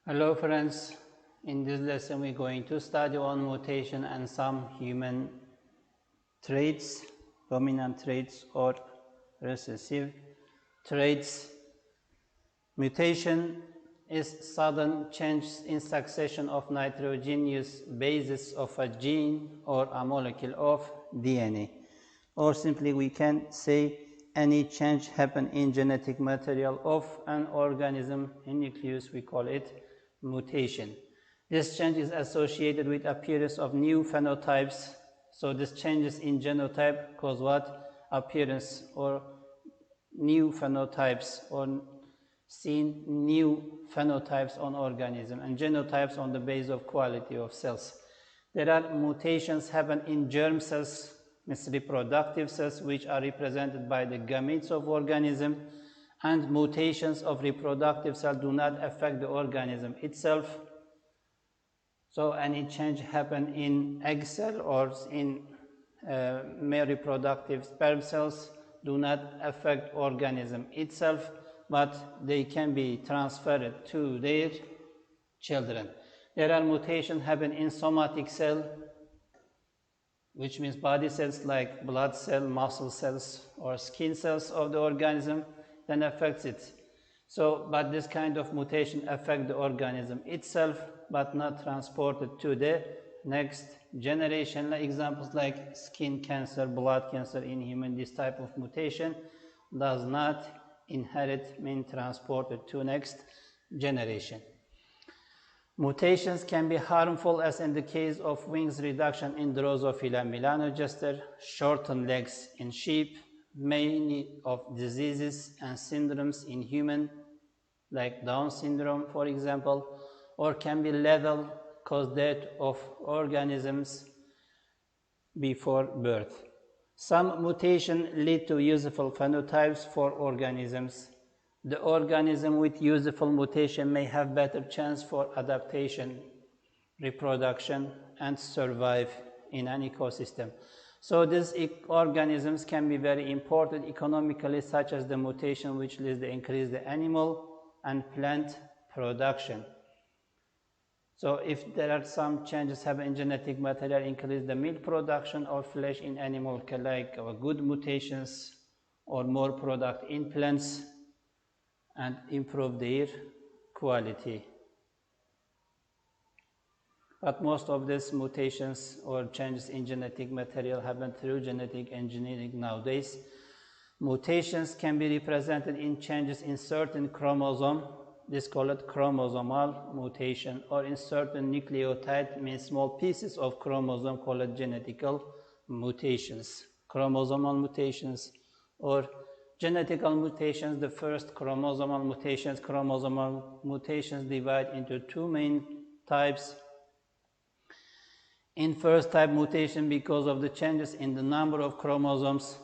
Hello friends, in this lesson we're going to study on mutation and some human traits, dominant traits or recessive traits. Mutation is sudden change in succession of nitrogenous bases of a gene or a molecule of DNA. Or simply we can say any change happen in genetic material of an organism in nucleus, we call it mutation. This change is associated with appearance of new phenotypes. So these changes in genotype cause what? Appearance or new phenotypes, or seen new phenotypes on organism, and genotypes on the base of quality of cells. There are mutations happen in germ cells, means reproductive cells, which are represented by the gametes of organism, and mutations of reproductive cells do not affect the organism itself. So any change happen in egg cell or in male reproductive sperm cells do not affect organism itself, but they can be transferred to their children. There are mutations happen in somatic cell, which means body cells like blood cell, muscle cells, or skin cells of the organism, then affects it. So, but this kind of mutation affects the organism itself, but not transported to the next generation. Examples like skin cancer, blood cancer in human, this type of mutation does not inherit, mean transported to next generation. Mutations can be harmful, as in the case of wings reduction in Drosophila melanogaster, shortened legs in sheep, many of diseases and syndromes in human, like Down syndrome, for example, or can be lethal, cause death of organisms before birth. Some mutations lead to useful phenotypes for organisms. The organism with useful mutation may have better chance for adaptation, reproduction, and survive in an ecosystem. So these organisms can be very important economically, such as the mutation which leads to increase the animal and plant production. So if there are some changes happen in genetic material, increase the milk production or flesh in animal, like good mutations or more product in plants, and improve their quality. But most of these mutations or changes in genetic material happen through genetic engineering nowadays. Mutations can be represented in changes in certain chromosome. This is called chromosomal mutation, or in certain nucleotide, means small pieces of chromosome, called genetical mutations. Chromosomal mutations or genetical mutations, the first chromosomal mutations divide into two main types. In first type mutation, because of the changes in the number of chromosomes,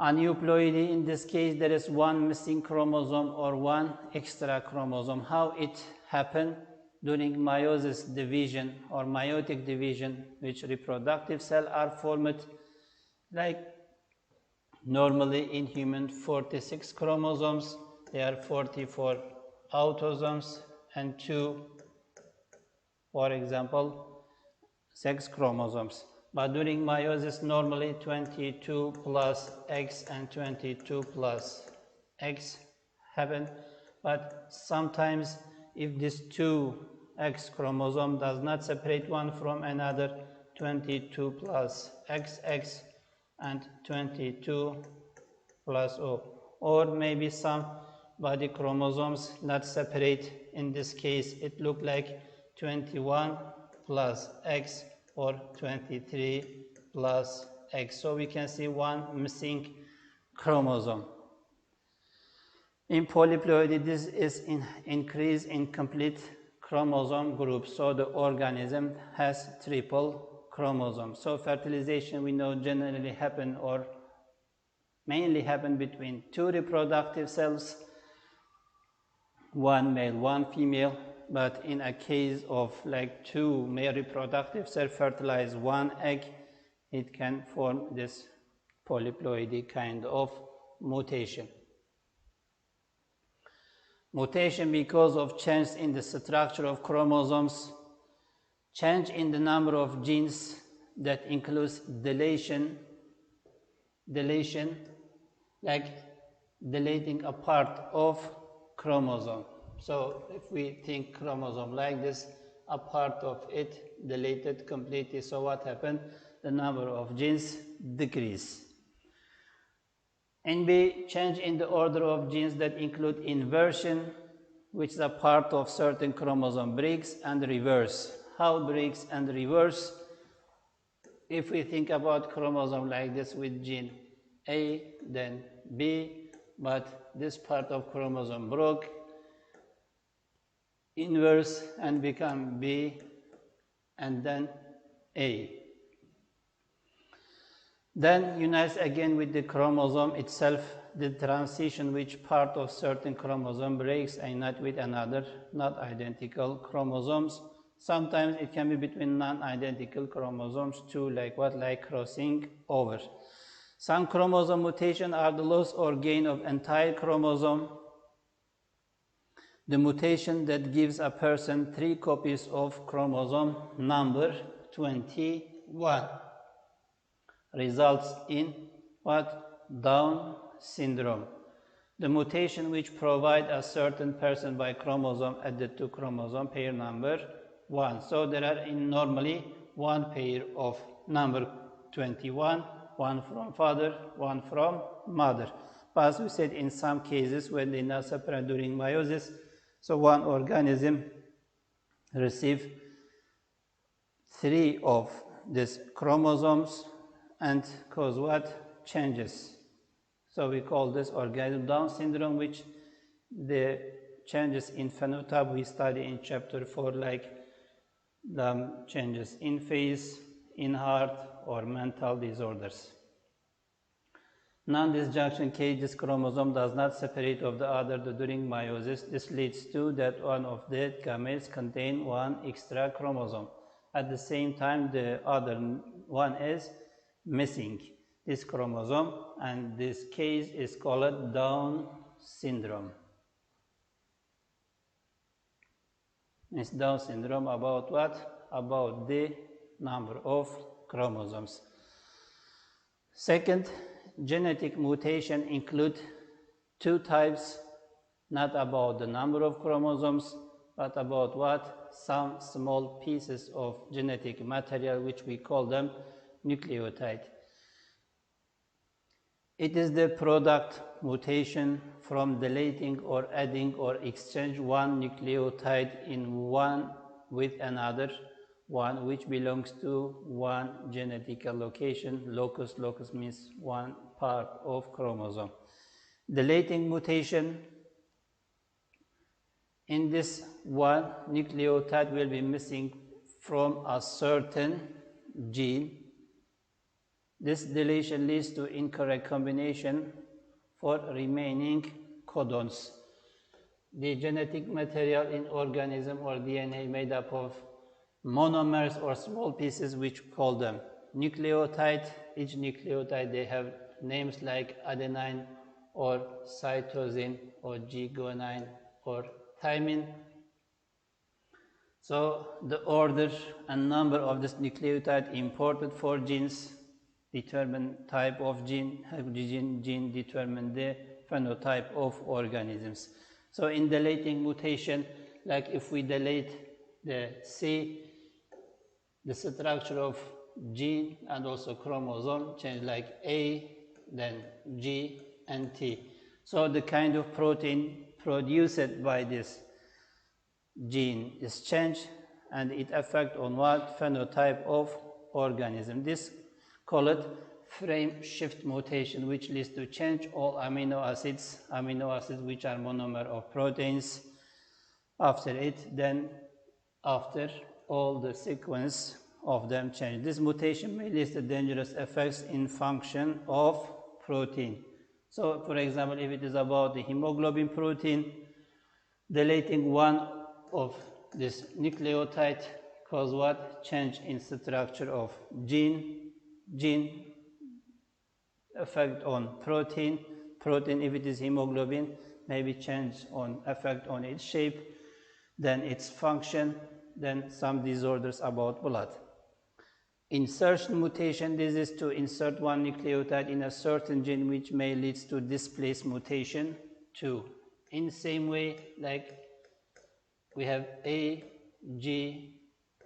aneuploidy, in this case there is one missing chromosome or one extra chromosome. How it happened? During meiosis division or meiotic division, which reproductive cells are formed, like normally in human 46 chromosomes, there are 44 autosomes and 2, for example, sex chromosomes. But during meiosis, normally 22 plus X and 22 plus X happen. But sometimes if this 2X chromosome does not separate one from another, 22 plus XX and 22 plus O. Or maybe some body chromosomes not separate. In this case, it look like 21 plus X or 23 plus X. So we can see one missing chromosome. In polyploidy, this is increase in complete chromosome group. So the organism has triple chromosomes. So fertilization, we know, generally happen or mainly happen between two reproductive cells, one male, one female. But in a case of like two male reproductive cells fertilize one egg, it can form this polyploidy kind of mutation. Mutation because of change in the structure of chromosomes, change in the number of genes that includes deletion, like deleting a part of chromosome. So if we think chromosome like this, a part of it deleted completely, so what happened? The number of genes decrease. And B, change in the order of genes that include inversion, which is a part of certain chromosome breaks, and reverse. How breaks and reverse? If we think about chromosome like this with gene A, then B, but this part of chromosome broke, inverse and become B, and then A. Then unites again with the chromosome itself, the transition which part of certain chromosome breaks and not with another, not identical chromosomes. Sometimes it can be between non-identical chromosomes too, like what? Like crossing over. Some chromosome mutation are the loss or gain of entire chromosome. The mutation that gives a person 3 copies of chromosome number 21 results in what? Down syndrome. The mutation which provide a certain person by chromosome added to chromosome pair number 1. So there are normally 1 pair of number 21, 1 from father, 1 from mother. But as we said, in some cases when they not separate during meiosis, so one organism receive 3 of these chromosomes and cause what? Changes. So we call this organism Down syndrome, which the changes in phenotype we study in chapter 4, like the changes in face, in heart, or mental disorders. Non-disjunction case, this chromosome does not separate of the other during meiosis. This leads to that one of the gametes contain 1 extra chromosome. At the same time, the other one is missing this chromosome, and this case is called Down syndrome. It's Down syndrome about what? About the number of chromosomes. Second, genetic mutation include 2 types, not about the number of chromosomes, but about what? Some small pieces of genetic material, which we call them nucleotide. It is the product mutation from deleting or adding or exchange one nucleotide in one with another one which belongs to one genetic location. Locus means one part of chromosome. Deleting mutation, in this one nucleotide will be missing from a certain gene. This deletion leads to incorrect combination for remaining codons. The genetic material in organism or DNA made up of monomers or small pieces, which we call them nucleotide. Each nucleotide, they have names like adenine or cytosine or G-guanine or thymine. So the order and number of this nucleotide imported for genes determine type of gene, gene determine the phenotype of organisms. So in deleting mutation, like if we delete the C, the structure of gene and also chromosome change, like A, then G and T. So the kind of protein produced by this gene is changed, and it affects on what? Phenotype of organism. This called frame shift mutation, which leads to change all amino acids which are monomer of proteins. After it, then after all the sequence of them change. This mutation may lead to dangerous effects in function of protein. So for example, if it is about the hemoglobin protein, deleting one of this nucleotide cause what? Change in structure of gene effect on protein, if it is hemoglobin, maybe change on effect on its shape, then its function, then some disorders about blood. Insertion mutation, this is to insert one nucleotide in a certain gene which may lead to displaced mutation 2. In the same way, like we have A, G,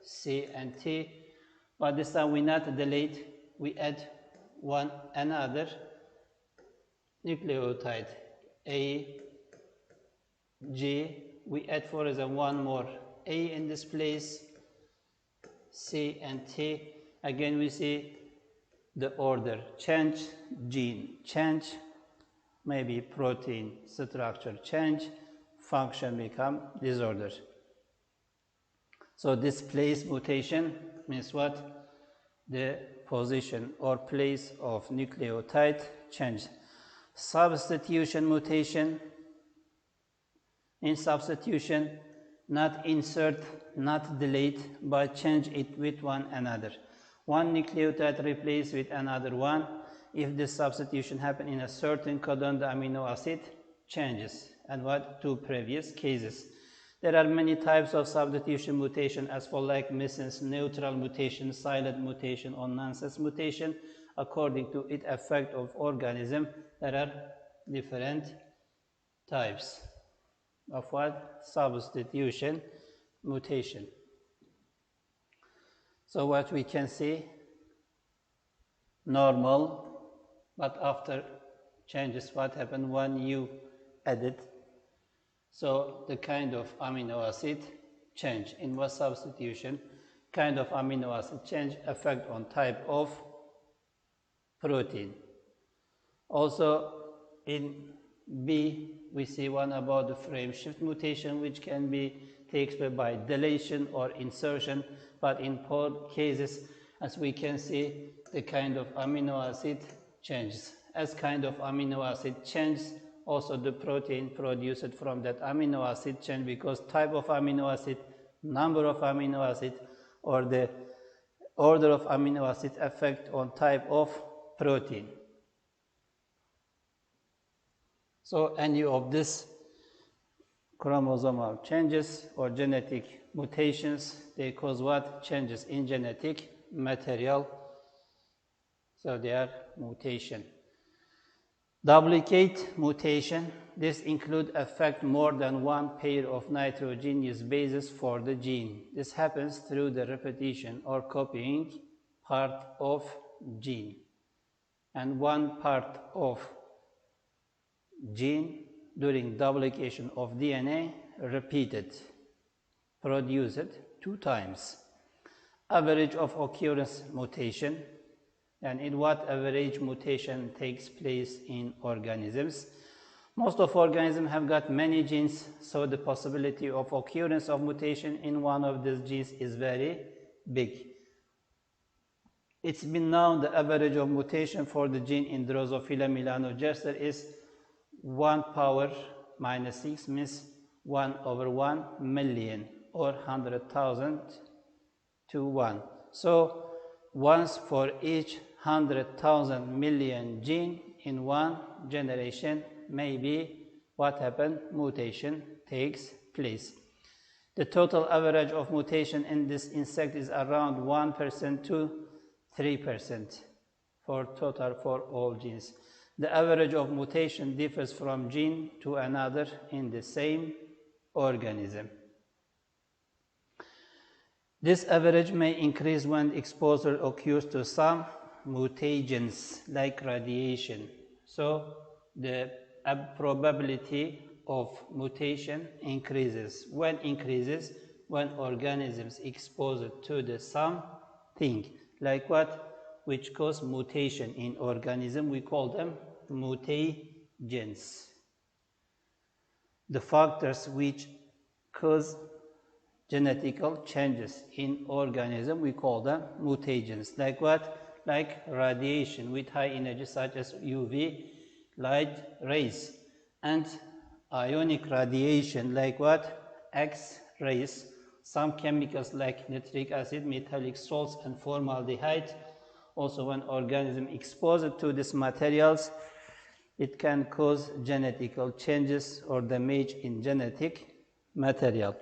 C, and T, but this time we not delete, we add another nucleotide, A, G, we add for example one more A in this place, C and T. Again we see the order, change gene, change maybe protein structure change, function become disorder. So displaced mutation means what? The position or place of nucleotide change. Substitution mutation, in substitution, not insert, not delete, but change it with one another. One nucleotide replaced with another one. If this substitution happens in a certain codon, the amino acid changes. And what? Two previous cases. There are many types of substitution mutation as for like missense, neutral mutation, silent mutation, or nonsense mutation. According to its effect of organism, there are different types of what? Substitution mutation. So what we can see, normal, but after changes, what happened when you edit? So the kind of amino acid change. In what substitution? Kind of amino acid change effect on type of protein. Also in B, we see one about the frame shift mutation, which can be takes place by deletion or insertion, but in both cases, as we can see, the kind of amino acid changes. As kind of amino acid changes, also the protein produced from that amino acid change, because type of amino acid, number of amino acid, or the order of amino acid affect on type of protein. So any of these chromosomal changes or genetic mutations, they cause what? Changes in genetic material. So they are mutation. Duplicate mutation, this include affect more than one pair of nitrogenous bases for the gene. This happens through the repetition or copying part of gene. And one part of gene during duplication of DNA repeated, produced 2 times. Average of occurrence mutation, and in what average mutation takes place in organisms. Most of organisms have got many genes, so the possibility of occurrence of mutation in one of these genes is very big. It's been known the average of mutation for the gene in Drosophila melanogaster is 1 power minus 6, means 1 over 1 million or 100,000 to 1. So once for each 100,000 million gene in one generation, maybe what happened? Mutation takes place. The total average of mutation in this insect is around 1% to 3% for total for all genes. The average of mutation differs from gene to another in the same organism. This average may increase when exposure occurs to some mutagens like radiation. So the probability of mutation increases. When increases? When organisms exposed to the something. Like what? Which cause mutation in organism. We call them mutagens. The factors which cause genetical changes in organism, we call them mutagens. Like what? Like radiation with high energy such as UV light rays, and ionic radiation like what? X-rays. Some chemicals like nitric acid, metallic salts, and formaldehyde. Also when organism exposed to these materials, it can cause genetical changes or damage in genetic material.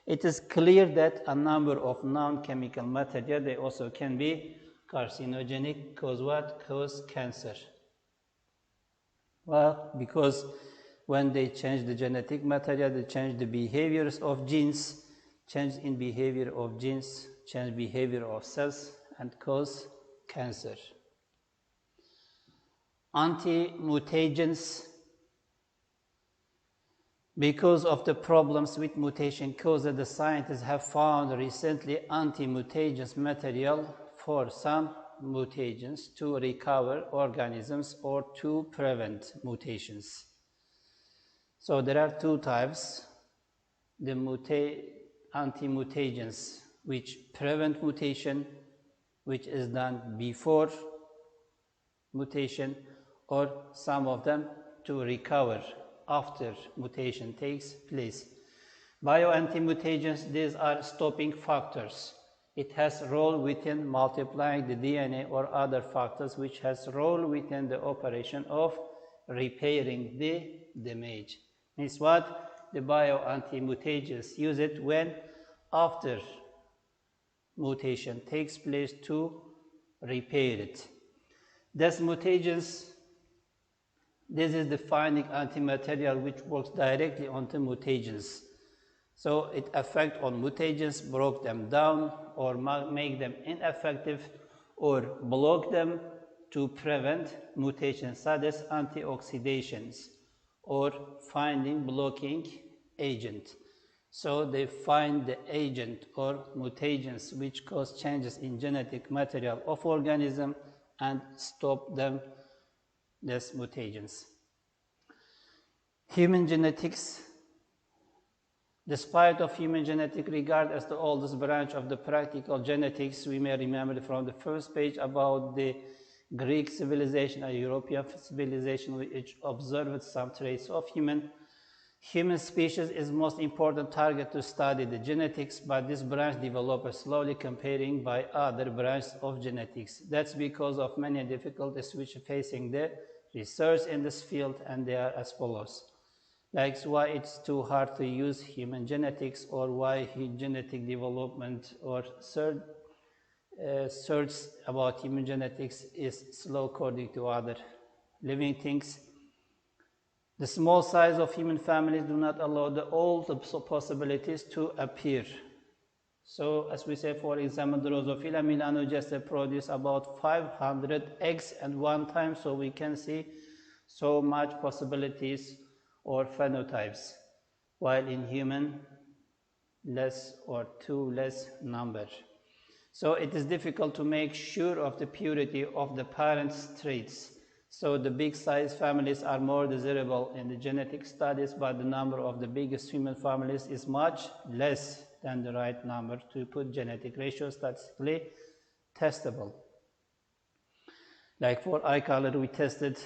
It is clear that a number of non-chemical material, they also can be carcinogenic, cause what? Cause cancer. Well, because when they change the genetic material, they change the behaviors of genes, change in behavior of genes, change behavior of cells, and cause cancer. Anti-mutagens. Because of the problems with mutation causes, the scientists have found recently anti-mutagens material for some mutagens to recover organisms or to prevent mutations. So there are two types, the anti-mutagens which prevent mutation, which is done before mutation, or some of them to recover after mutation takes place. Bioanti-mutagens, these are stopping factors. It has role within multiplying the DNA or other factors which has role within the operation of repairing the damage. Means what? The bioanti-mutagens use it when after mutation takes place to repair it. These mutagens, this is the finding antimaterial which works directly on the mutagens. So it affects on mutagens, broke them down, or make them ineffective, or block them to prevent mutations, such as antioxidations, or finding blocking agent. So they find the agent or mutagens which cause changes in genetic material of organism and stop them, these mutagens. Human genetics. Despite of human genetic regard as the oldest branch of the practical genetics, we may remember from the first page about the Greek civilization and European civilization which observed some traits of human species is most important target to study the genetics, but this branch developed slowly comparing by other branches of genetics. That's because of many difficulties which are facing the research in this field, and they are as follows. Like why it's too hard to use human genetics, or why genetic development or search about human genetics is slow according to other living things. The small size of human families do not allow all the possibilities to appear. So as we say, for example, Drosophila melanogesta produce about 500 eggs at one time, so we can see so much possibilities or phenotypes, while in human less or too less number. So it is difficult to make sure of the purity of the parents' traits. So the big size families are more desirable in the genetic studies, but the number of the biggest human families is much less than the right number to put genetic ratios statistically testable. Like for eye color, we tested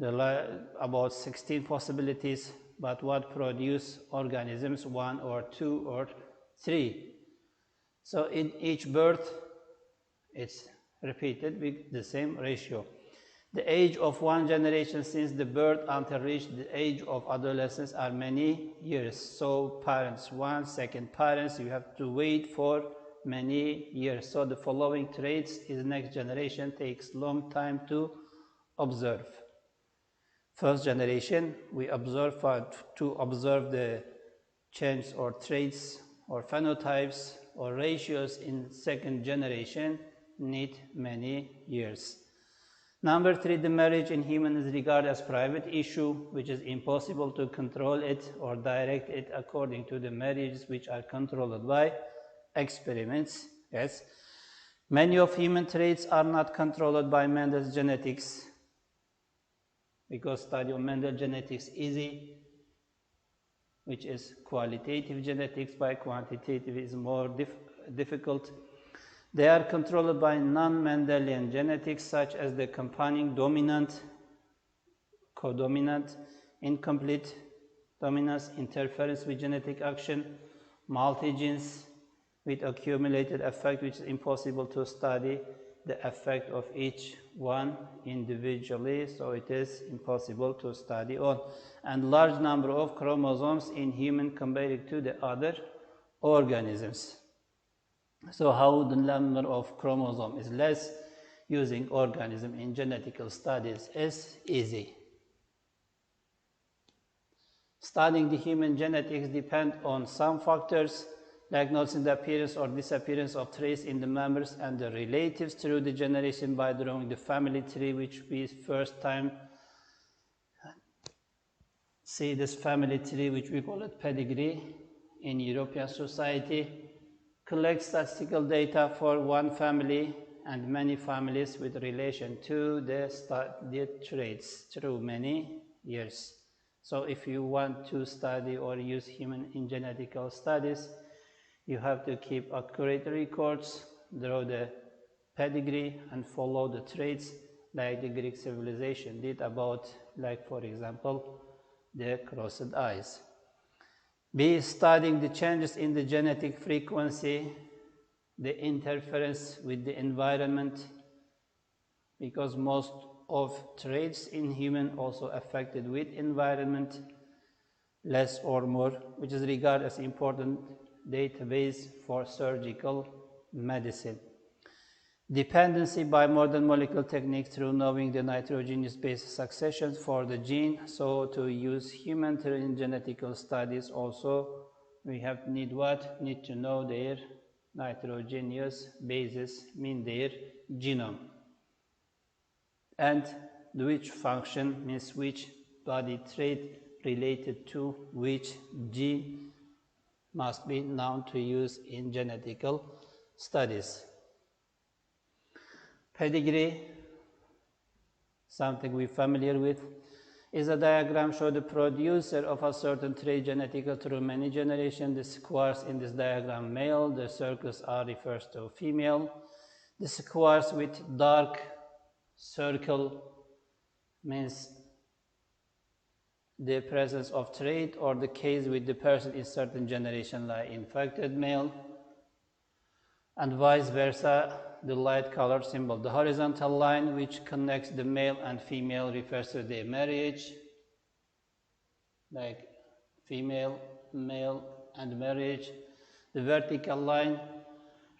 about 16 possibilities, but what produce organisms, 1 or 2 or 3. So in each birth, it's repeated with the same ratio. The age of one generation since the birth until reach the age of adolescence are many years. So parents one, second parents, you have to wait for many years. So the following traits in the next generation takes long time to observe. First generation, we observe to observe the change or traits or phenotypes or ratios in second generation need many years. Number 3, the marriage in human is regarded as private issue, which is impossible to control it or direct it according to the marriages which are controlled by experiments. Yes. Many of human traits are not controlled by Mendel's genetics, because study of Mendel genetics easy, which is qualitative genetics, by quantitative is more difficult. They are controlled by non-Mendelian genetics, such as the companion dominant, codominant, incomplete dominance, interference with genetic action, multigenes with accumulated effect, which is impossible to study the effect of each one individually, so it is impossible to study on. And large number of chromosomes in human compared to the other organisms. So how the number of chromosomes is less using organism in genetical studies is easy. Studying the human genetics depends on some factors, like noticing the appearance or disappearance of traits in the members and the relatives through the generation by drawing the family tree, which we first time see this family tree, which we call it pedigree in European society, collect statistical data for one family and many families with relation to the traits through many years. So if you want to study or use human in genetical studies, you have to keep accurate records, draw the pedigree, and follow the traits like the Greek civilization did about, like for example, the crossed eyes. B, studying the changes in the genetic frequency, the interference with the environment, because most of traits in human also affected with environment, less or more, which is regarded as important database for surgical medicine. Dependency by modern molecular techniques through knowing the nitrogenous base successions for the gene. So to use human in genetical studies also, we need what? Need to know their nitrogenous bases, mean their genome. And which function means which body trait related to which gene must be known to use in genetical studies. Pedigree, something we're familiar with, is a diagram showing the producer of a certain trait genetically through many generations. The squares in this diagram male, the circles are refers to female. The squares with dark circle means the presence of trait or the case with the person in certain generation like infected male, and vice versa, the light color symbol. The horizontal line which connects the male and female refers to their marriage, like female, male, and marriage. The vertical line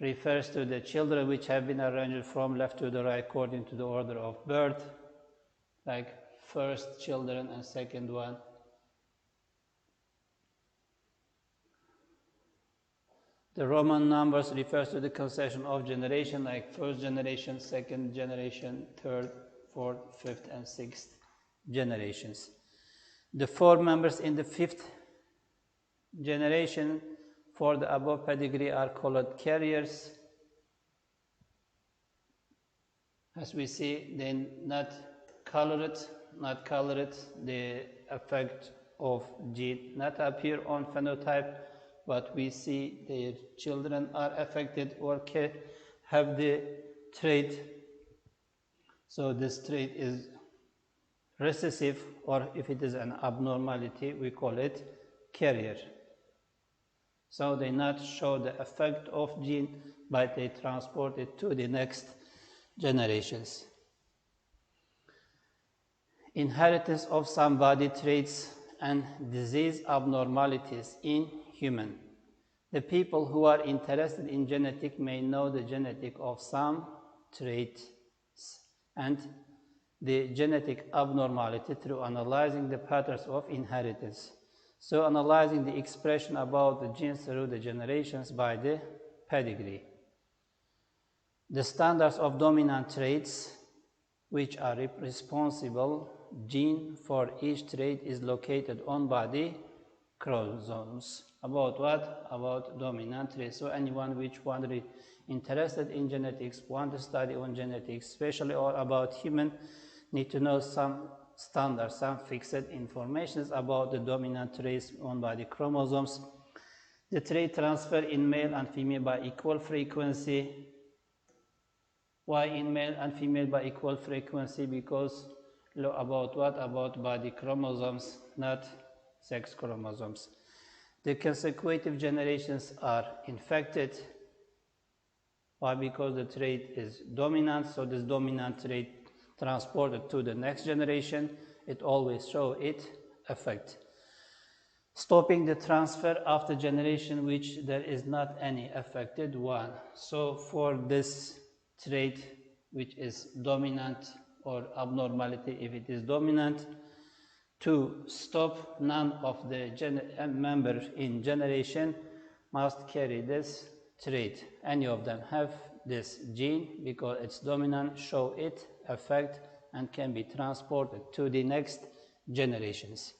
refers to the children which have been arranged from left to the right according to the order of birth, like first children and second one. The Roman numbers refers to the concession of generation, like first generation, second generation, third, fourth, fifth, and sixth generations. The four members in the fifth generation for the above pedigree are called carriers. As we see, they not colored, the effect of gene not appear on phenotype, but we see their children are affected or have the trait. So this trait is recessive, or if it is an abnormality, we call it carrier. So they not show the effect of gene, but they transport it to the next generations. Inheritance of some body traits and disease abnormalities in human. The people who are interested in genetics may know the genetic of some traits and the genetic abnormality through analyzing the patterns of inheritance. So analyzing the expression about the genes through the generations by the pedigree. The standards of dominant traits, which are responsible gene for each trait, is located on body chromosomes. About what? About dominant traits. So anyone which interested in genetics, want to study on genetics, especially or about human, need to know some standards, some fixed information about the dominant traits on body chromosomes. The trait transfer in male and female by equal frequency. Why in male and female by equal frequency? Because about what? About body chromosomes, not sex chromosomes. The consecutive generations are infected Why? Because the trait is dominant, so this dominant trait transported to the next generation, it always shows its effect. Stopping the transfer after generation which there is not any affected one. So for this trait which is dominant or abnormality, if it is dominant, to stop, none of the member in generation must carry this trait. Any of them have this gene because it's dominant, show it, effect, and can be transported to the next generations.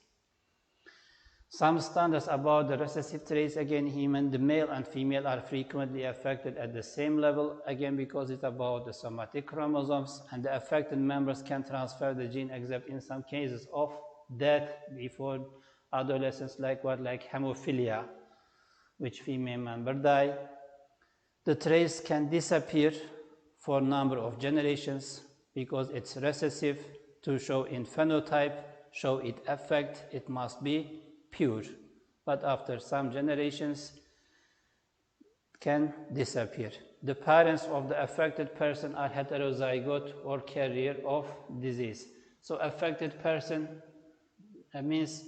Some standards about the recessive traits, again, human, the male and female are frequently affected at the same level, again, because it's about the somatic chromosomes, and the affected members can transfer the gene except in some cases of death before adolescence, like what, like hemophilia, which female member die. The traits can disappear for a number of generations because it's recessive. To show in phenotype, show its effect, it must be pure, but after some generations can disappear. The parents of the affected person are heterozygote or carrier of disease. So affected person means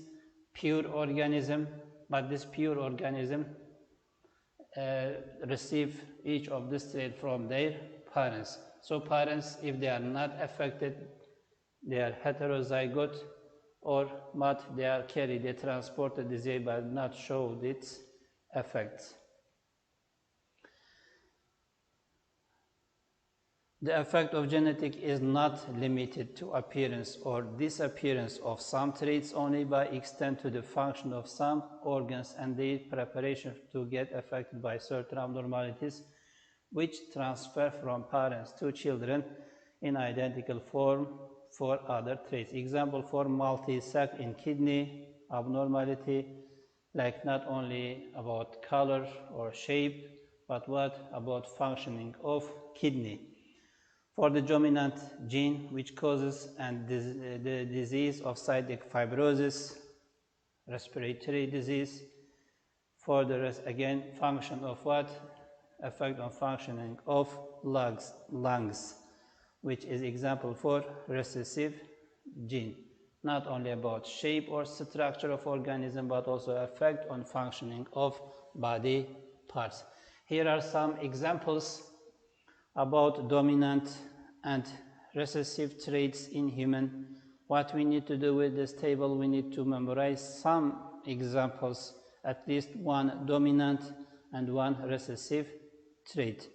pure organism, but this pure organism receive each of this trait from their parents. So parents, if they are not affected, they are heterozygote, or but they are carried, they transport the disease but not show its effects. The effect of genetic is not limited to appearance or disappearance of some traits only, but extend to the function of some organs and their preparation to get affected by certain abnormalities, which transfer from parents to children in identical form for other traits. Example for multi-sac in kidney abnormality, like not only about color or shape, but what about functioning of kidney. For the dominant gene which causes the disease of cystic fibrosis, respiratory disease. For the rest, again, function of what? Effect on functioning of lungs, which is example for recessive gene. Not only about shape or structure of organism, but also effect on functioning of body parts. Here are some examples about dominant and recessive traits in human. What we need to do with this table, we need to memorize some examples, at least one dominant and one recessive trait.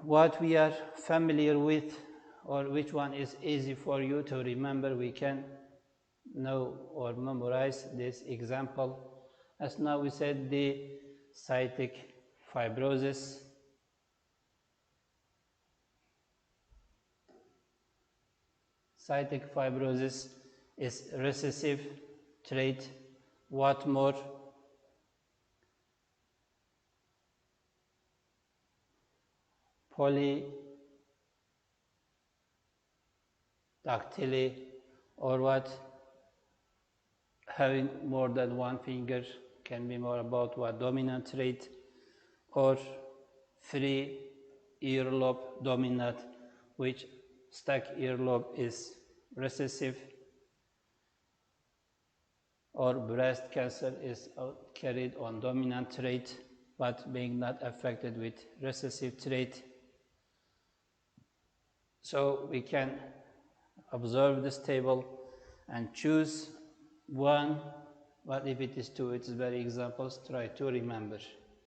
What we are familiar with, or which one is easy for you to remember, we can know or memorize this example. As now we said, the cystic fibrosis. Cystic fibrosis is recessive trait. What more? Polydactyly, or what? Having more than one finger can be more about what? Dominant trait, or free earlobe dominant, which stuck earlobe is recessive, or breast cancer is carried on dominant trait but being not affected with recessive trait. So we can observe this table and choose one, but if it is two, it is very examples, try to remember.